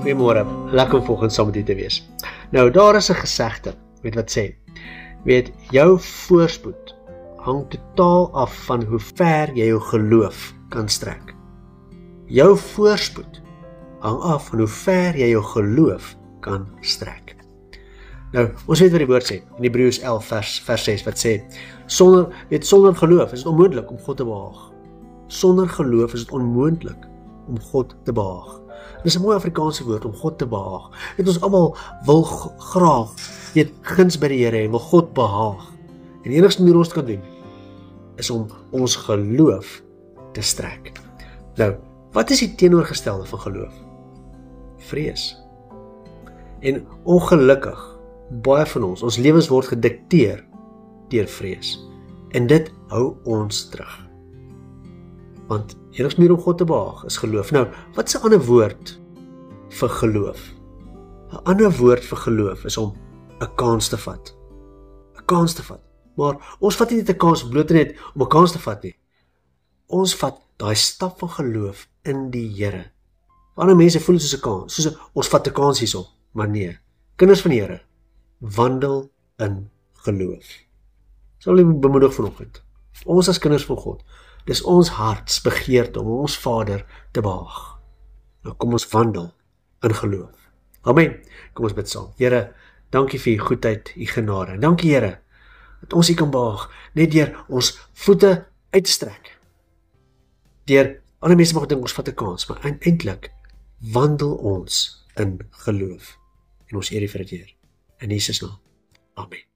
Goeiemôre, lekker om volgens saam met u te wees. Nou, daar is 'n gesegde, weet wat sê, weet, jou voorspoed hang totaal af van hoe ver jy jou geloof kan strek. Jou voorspoed hang af van hoe ver jy jou geloof kan strek. Nou, ons weet wat die woord sê, in Hebreërs 11 vers 6, wat sê, sonder geloof is dit onmoontlik om God te behaag. Sonder geloof is dit onmoontlik om God te behaag. Dit is 'n mooi Afrikaanse woord, om God te behaag. Dit ons almal wil graag, guns by die Here en wil God behaag. En die enigste manier ons kan doen, is om ons geloof te strek. Nou, wat is die teenoorgestelde van geloof? Vrees. En ongelukkig, baie van ons lewens word gedikteer deur vrees. En dit hou ons terug. Want enigste manier om God te behaag is geloof. Nou, wat is 'n ander woord vir geloof? 'n Ander woord vir geloof is om 'n kans te vat. 'n Kans te vat. Maar ons vat nie net 'n kans bloot net om 'n kans te vat nie. Ons vat daai stap van geloof in die Here. Ander mense voel soos 'n kans, ons vat 'n kans hierop, maar nee. Kinders van die Here, wandel in geloof. Sal jy bemoedig vanoggend. Ons as kinders van God, dis ons hartsbegeerte om ons Vader te behaag. Nou kom ons wandel in geloof. Amen. Kom ons bid saam. Here, dankie vir u goedheid, u genade. Dankie Here, dat ons u kan behaag, net deur ons voete uit te strek. Deur, ander mense mag dink ons vat 'n kans, maar eintlik wandel ons in geloof. En ons eer u vir dit, Heer. In Jesus naam. Amen.